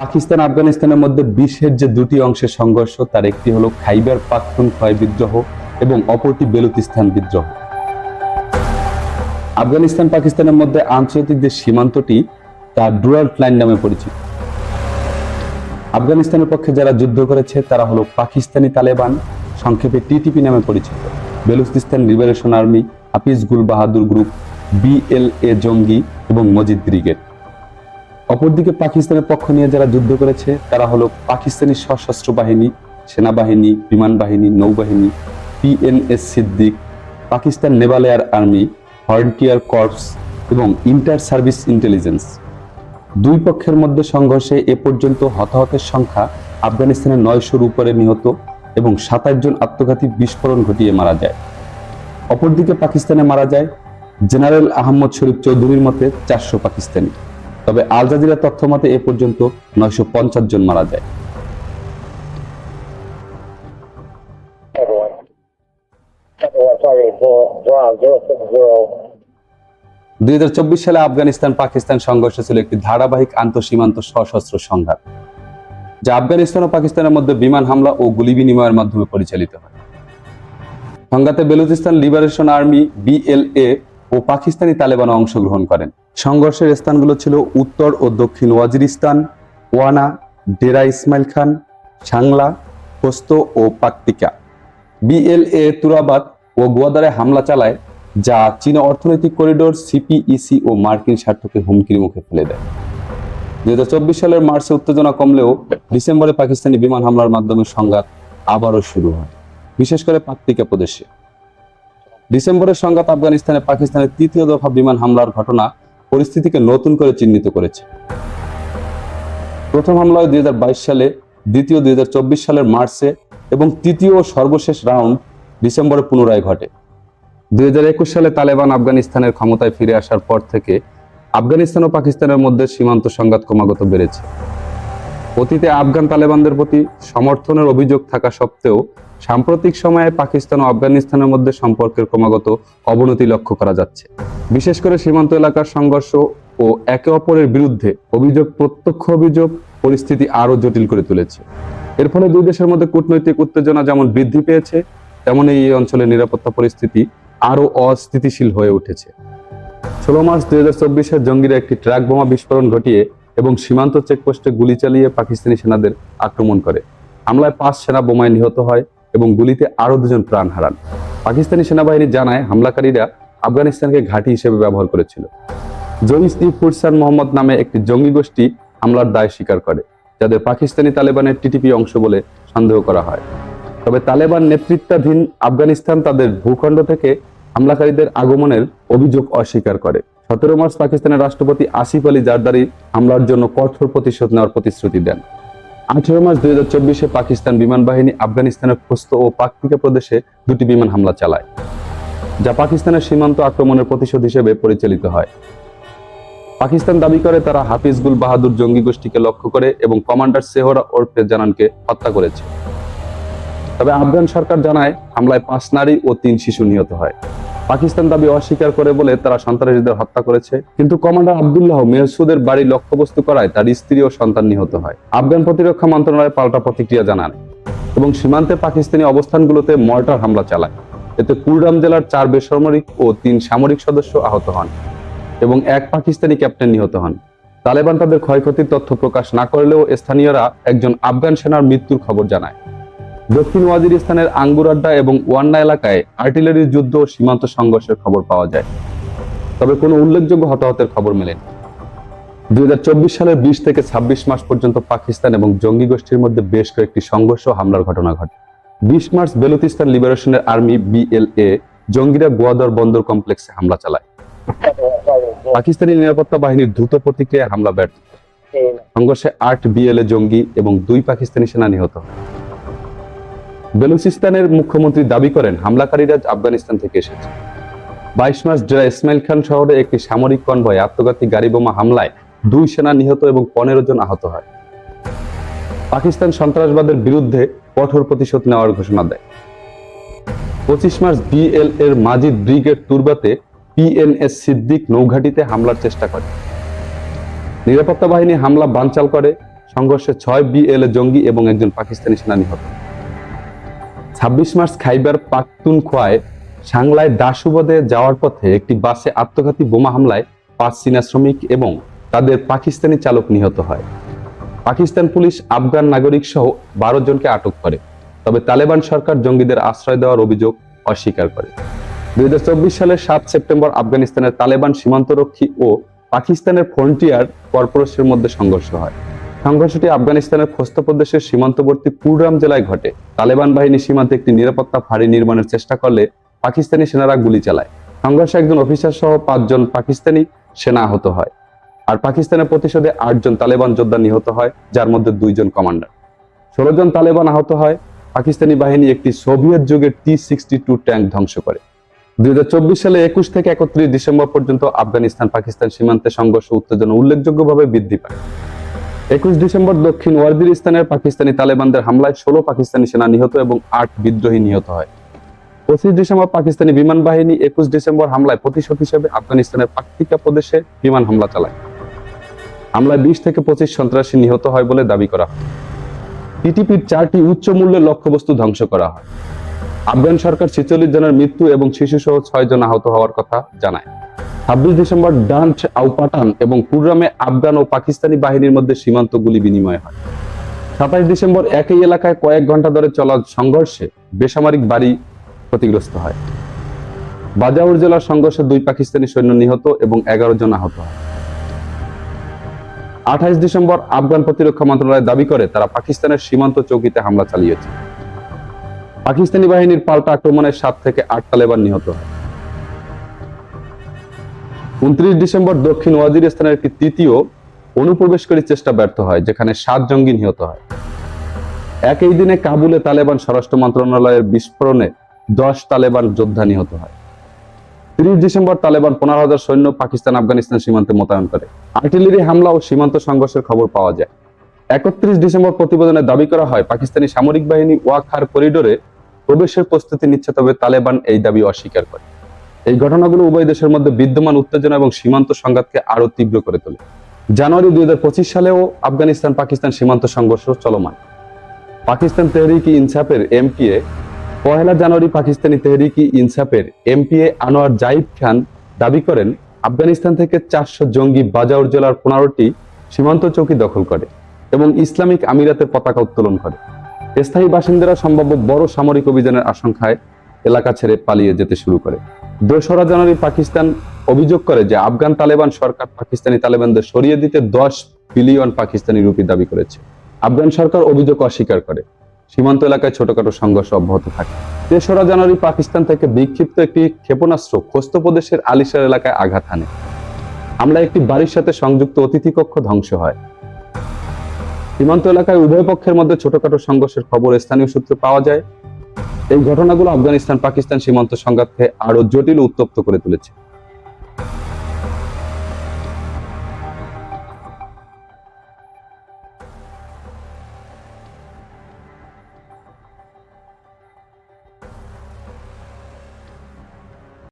পাকিস্তান আফগানিস্তানের মধ্যে বিশ্বের যে দুটি অংশের সংঘর্ষ তার একটি হলো খাইবার পাখতুনখোয়া বিদ্রোহ এবং অপরটি বেলুচিস্তান বিদ্রোহ। আফগানিস্তান পাকিস্তানের মধ্যে আন্তর্জাতিক যে সীমান্তটি তা ডুরাল্ড লাইন নামে পরিচিত। আফগানিস্তানের পক্ষে যারা যুদ্ধ করেছে তারা হলো পাকিস্তানি তালেবান, সংক্ষেপে টিটিপি নামে পরিচিত, বেলুচিস্তান লিবারেশন আর্মি, হাফিজ গুল বাহাদুর গ্রুপ, বিএলএ জঙ্গি এবং মজিদ ব্রিগেড। অপরদিকে পাকিস্তানের পক্ষ নিয়ে যারা যুদ্ধ করেছে তারা হলো পাকিস্তানি সশস্ত্র বাহিনী, সেনাবাহিনী, বিমান বাহিনী, নৌবাহিনী, PNS Siddique, Pakistan naval air army, volunteer corps এবং ইন্টার সার্ভিস ইন্টেলিজেন্স। দুই পক্ষের মধ্যে সংঘর্ষে এ পর্যন্ত হতাহতের সংখ্যা আফগানিস্তানের 900-র উপরে নিহত এবং 27 জন আত্মঘাতী বিস্ফোরণ ঘটিয়ে মারা যায়। অপরদিকে পাকিস্তানে মারা যায় জেনারেল আহমদ শরীফ চৌধুরীর মতে 400 পাকিস্তানি। তবে আল জাজিরা তথ্য মতে এ পর্যন্ত 950 জন মারা যায়। দুই 2024 সালে আফগানিস্তান পাকিস্তান সংঘর্ষ ছিল একটি ধারাবাহিক আন্তঃসীমান্ত সশস্ত্র সংঘাত, যা আফগানিস্তান ও পাকিস্তানের মধ্যে বিমান হামলা ও গুলি বিনিময়ের মাধ্যমে পরিচালিত হয়। সংঘাতে বেলুচিস্তান লিবারেশন আর্মি, বিএলএ ও পাকিস্তানি তালেবান অংশগ্রহণ করেন। সংঘর্ষের স্থানগুলো ছিল উত্তর ও দক্ষিণ ওয়াজিরিস্তান, ওয়ানা, ডেরা ইসমাইল খান, সাংলা, পোস্ত ও পাকতিকা। বিএলএ তুরাবাদ ও গোয়াদারে হামলা চালায়, যা চীন অর্থনৈতিক করিডোর, সিপিইসি ও মার্কিন স্বার্থকে হুমকির মুখে ফেলে দেয়। 2024 সালের মার্চে উত্তেজনা কমলেও ডিসেম্বরে পাকিস্তানি বিমান হামলার মাধ্যমে সংঘাত আবারও শুরু হয়, বিশেষ করে পাকতিকা প্রদেশে। ডিসেম্বরের সংঘাত আফগানিস্তানে পাকিস্তানের তৃতীয় দফা বিমান হামলার ঘটনা পরিস্থিতিকে নতুন করে চিহ্নিত করেছে। প্রথম হামলা হয় 2022 সালে, দ্বিতীয় 2024 সালের মার্চে এবং তৃতীয় ও সর্বশেষ রাউন্ড ডিসেম্বরে পুনরায় ঘটে। 2021 সালে তালেবান আফগানিস্তানের ক্ষমতায় ফিরে আসার পর থেকে আফগানিস্তান ও পাকিস্তানের মধ্যে সীমান্ত সংঘাত ক্রমাগত বেড়েছে। অতীতে আফগান তালেবানদের প্রতি সমর্থনের অভিযোগ থাকা সত্ত্বেও সাম্প্রতিক সময়ে পাকিস্তান ও আফগানিস্তানের মধ্যে সম্পর্কের ক্রমাগত অবনতি লক্ষ্য করা যাচ্ছে। বিশেষ করে সীমান্ত এলাকার সংঘর্ষ ও একে অপরের বিরুদ্ধে প্রত্যক্ষ অভিযোগ পরিস্থিতি আরো জটিল করে তুলেছে। এর ফলে দুই দেশের মধ্যে কূটনৈতিক উত্তেজনা যেমন বৃদ্ধি পেয়েছে, তেমন এই অঞ্চলের নিরাপত্তা পরিস্থিতি আরো অস্থিতিশীল হয়ে উঠেছে। 16 মার্চ 2024-এ জঙ্গিরা একটি ট্রাক বোমা বিস্ফোরণ ঘটিয়ে এবং সীমান্ত চেকপোস্টে গুলি চালিয়ে পাকিস্তানি সেনাদের আক্রমণ করে। হামলায় 5 সেনা বোমায় নিহত হয় এবং গুলিতে আরো 2 জন প্রাণ হারান। পাকিস্তানি সেনাবাহিনী জানায় হামলাকারীরা আফগানিস্তানকে ঘাঁটি হিসেবে ব্যবহার করেছিল। জইশ-ই-ফুরসান মোহাম্মদ নামে একটি জঙ্গি গোষ্ঠী হামলার দায় স্বীকার করে, যাদের পাকিস্তানি তালেবানের টিটিপি অংশ বলে সন্দেহ করা হয়। তবে তালেবান নেতৃত্বাধীন আফগানিস্তান তাদের ভূখণ্ড থেকে হামলাকারীদের আগমনের অভিযোগ অস্বীকার করে। 17 মার্চ পাকিস্তানের রাষ্ট্রপতি আসিফ আলী জারদারি হামলার জন্য কঠোর প্রতিশোধ নেওয়ার প্রতিশ্রুতি দেন। 18 মার্চ 2024-এ পাকিস্তান বিমান বাহিনী আফগানিস্তানের পোস্ত ও পাকতিকা প্রদেশে 2টি বিমান হামলা চালায়, যা পাকিস্তানের সীমান্ত আক্রমণের প্রতিশোধ হিসেবে পরিচালিত হয়। পাকিস্তান দাবি করে তারা হাফিজ গুল বাহাদুর জঙ্গি গোষ্ঠীকে লক্ষ্য করে এবং কমান্ডার সেহরা ওরফে জানানকে হত্যা করেছে। তবে আফগান সরকার জানায় হামলায় 5 নারী ও 3 শিশু নিহত হয়। পাকিস্তান দাবি অস্বীকার করে বলে তারা সন্ত্রাসীদের হত্যা করেছে, কিন্তু কমান্ডার আব্দুল্লাহ মেহসুদের বাড়ি লক্ষ্যবস্তু করায় তার স্ত্রী ও সন্তান নিহত হয়। আফগান প্রতিরক্ষা মন্ত্রণালয় পাল্টা প্রতিক্রিয়া জানায় এবং সীমান্তে পাকিস্তানি অবস্থানগুলোতে মর্টার হামলা চালায়। এতে কুলগাম জেলার 4 বেসামরিক ও 3 সামরিক সদস্য আহত হন এবং 1 পাকিস্তানি ক্যাপ্টেন নিহত হন। তালেবান তাদের ক্ষয়ক্ষতির তথ্য প্রকাশ না করলেও স্থানীয়রা একজন আফগান সেনার মৃত্যুর খবর জানায়। দক্ষিণ ওয়াজিরিস্তানের আঙ্গুরাড্ডা এবং ওয়ান্না এলাকায় আর্টিলারির যুদ্ধ ও সীমান্ত সংঘর্ষের খবর পাওয়া যায়, তবে কোনো উল্লেখযোগ্য হতাহতের খবর মেলেনি। 2024 সালের 20 থেকে 26 মাস পর্যন্ত পাকিস্তান এবং জঙ্গি গোষ্ঠীর মধ্যে বেশ কয়েকটি সংঘর্ষ হামলার ঘটনা ঘটে। 20 মার্চ বেলুচিস্তান লিবারেশনের আর্মি বিএলএ জঙ্গিরা গোয়াদর বন্দর কমপ্লেক্সে হামলা চালায়। পাকিস্তানি নিরাপত্তা বাহিনীর দ্রুত প্রতিক্রিয়ায় হামলা ব্যর্থ। সংঘর্ষে 8 বিএলএ জঙ্গি এবং 2 পাকিস্তানি সেনা নিহত হয়। বেলুচিস্তানের মুখ্যমন্ত্রী দাবি করেন হামলাকারীরা আফগানিস্তান থেকে এসেছে। 22 মার্চ ডেরা ইসমাইল খান শহরে একটি সামরিক কনভয় আত্মঘাতী গাড়ি বোমা হামলায় 2 সেনা নিহত এবং 15 জন আহত হয়। পাকিস্তান সন্ত্রাসবাদের বিরুদ্ধে কঠোর প্রতিশোধ নেওয়ার ঘোষণা দেয়। 25 মার্চ বিএল এর মাজিদ ব্রিগেড তুরবাতে পিএনএস সিদ্দিক নৌঘাটিতে হামলার চেষ্টা করে। নিরাপত্তা বাহিনী হামলা বানচাল করে। সংঘর্ষে 6 বিএলএ জঙ্গি এবং একজন পাকিস্তানি সেনা নিহত। 26 মার্চ খাইবার পাখতুনখোয়ায় সাংলায় দাসুবদে যাওয়ার পথে একটি বাসে আত্মঘাতী বোমা হামলায় 5 চীনা শ্রমিক এবং তাদের পাকিস্তানি চালক নিহত হয়। পাকিস্তান পুলিশ আফগান নাগরিক সহ 12 জনকে আটক করে, তবে তালেবান সরকার জঙ্গিদের আশ্রয় দেওয়ার অভিযোগ অস্বীকার করে। 2024 সালের 7 সেপ্টেম্বর আফগানিস্তানের তালেবান সীমান্তরক্ষী ও পাকিস্তানের ফ্রন্টিয়ার কর্পোরেশনের মধ্যে সংঘর্ষ হয়। সংঘর্ষটি আফগানিস্তানের খোস্ত প্রদেশের সীমান্তবর্তী কুররাম জেলায় ঘটে। তালেবান বাহিনী সীমান্তে একটি নিরাপত্তা ফাঁড়ি নির্মাণের চেষ্টা করলে পাকিস্তানি সেনারা গুলি চালায়। সংঘর্ষে একজন অফিসার সহ 5 জন পাকিস্তানি সেনা আহত হয়, আর পাকিস্তানের প্রতিশোধে 8 জন তালেবান যোদ্ধা নিহত হয়, যার মধ্যে 2 জন কমান্ডার। 16 জন তালেবান আহত হয়। পাকিস্তানি বাহিনী একটি সোভিয়েত যুগের T-62 ট্যাঙ্ক ধ্বংস করে। 2024 সালে 21 থেকে 31 ডিসেম্বর পর্যন্ত আফগানিস্তান পাকিস্তান সীমান্তে সংঘর্ষ উত্তেজনা উল্লেখযোগ্যভাবে বৃদ্ধি পায়। 21 ডিসেম্বর দক্ষিণ ওয়াজিরিস্তানের পাকিস্তানি তালেবানদের হামলায় 16 পাকিস্তানি সেনা নিহত এবং 8 বিদ্রোহী নিহত হয়। 25 ডিসেম্বর পাকিস্তানি বিমান বাহিনী 21 ডিসেম্বর হামলায় প্রতিশোধ হিসেবে আফগানিস্তানের পাকতিকা প্রদেশে বিমান হামলা চালায়। হামলায় 20 থেকে 25 সন্ত্রাসী নিহত হয় বলে দাবি করা হয়। টিটিপির 4টি উচ্চ মূল্যের লক্ষ্যবস্তু ধ্বংস করা হয়। আফগান সরকার 46 জনের মৃত্যু এবং শিশুসহ 6 জন আহত হওয়ার কথা জানায়। 26 ডিসেম্বর ডান্ট আউপাটান এবং কুররামে আফগান ও পাকিস্তানি বাহিনীর মধ্যে সীমান্ত গুলি বিনিময় হয়। 27 ডিসেম্বর একই এলাকায় কয়েক ঘন্টা ধরে চলা সংঘর্ষে বেসামরিক বাড়ি ক্ষতিগ্রস্ত হয়। বাজাউর জেলার সংঘর্ষে 2 পাকিস্তানি সৈন্য নিহত এবং 11 জন আহত হয়। 28 ডিসেম্বর আফগান প্রতিরক্ষা মন্ত্রণালয় দাবি করে তারা পাকিস্তানের সীমান্ত চৌকিতে হামলা চালিয়েছে। পাকিস্তানি বাহিনীর পাল্টা আক্রমণে 7 থেকে 8 তালেবান নিহত হয়। 29 ডিসেম্বর দক্ষিণ ওয়াজিরিস্তানের একটি তৃতীয় অনুপ্রবেশকারী চেষ্টা ব্যর্থ হয়, যেখানে 7 জঙ্গি নিহত হয়। একই দিনে কাবুলে তালেবান স্বরাষ্ট্র মন্ত্রণালয়ের বিস্ফোরণে 10 তালেবান যোদ্ধা নিহত হয়। 30 ডিসেম্বর তালেবান 15,000 সৈন্য পাকিস্তান আফগানিস্তান সীমান্তে মোতায়েন করে। আর্টিলারি হামলা ও সীমান্ত সংঘর্ষের খবর পাওয়া যায়। 31 ডিসেম্বর প্রতিবেদনে দাবি করা হয় পাকিস্তানি সামরিক বাহিনী ওয়াখার করিডোরে প্রবেশের প্রস্তুতি নিচ্ছে, তবে তালেবান এই দাবি অস্বীকার করে। এই ঘটনাগুলো উভয় দেশের মধ্যে বিদ্যমান উত্তেজনা এবং সীমান্ত সংঘাতকে আরো তীব্র করে তোলে। জানুয়ারি 2025 সালেও আফগানিস্তান পাকিস্তান সীমান্ত সংঘর্ষ চলমান। পাকিস্তান তেহরিকি ইনসাফের এমপিএ 1 জানুয়ারি পাকিস্তানি তেহরিকি ইনসাফের এমপিএ আনোয়ার জাহিদ খান দাবি করেন আফগানিস্তান থেকে 400 জঙ্গি বাজাউর জেলার 15টি সীমান্ত চৌকি দখল করে এবং ইসলামিক আমিরাতের পতাকা উত্তোলন করে। স্থায়ী বাসিন্দারা সম্ভাব্য বড় সামরিক অভিযানের আশঙ্কায় এলাকা ছেড়ে পালিয়ে যেতে শুরু করে। 2 জানুয়ারি পাকিস্তান অভিযোগ করে যে আফগান তালেবান সরকার পাকিস্তানি তালেবানদের সরিয়ে দিতে 10 বিলিয়ন পাকিস্তানি রুপি দাবি করেছে। আফগান সরকার অভিযোগ অস্বীকার করে। সীমান্ত এলাকায় ছোটখাটো সংঘর্ষ অব্যাহত থাকে। 3 জানুয়ারি পাকিস্তান থেকে বিক্ষিপ্ত একটি ক্ষেপণাস্ত্র খোস্ত প্রদেশের আলিশার এলাকায় আঘাত হানে। হামলায় একটি বাড়ির সাথে সংযুক্ত অতিথি কক্ষ ধ্বংস হয়। সীমান্ত এলাকায় উভয় পক্ষের মধ্যে ছোটখাটো সংঘর্ষের খবর স্থানীয় সূত্রে পাওয়া যায়। এই ঘটনাগুলো আফগানিস্তান পাকিস্তান সীমান্ত সংঘাতকে আরো জটিল ও উত্তপ্ত করে তুলেছে।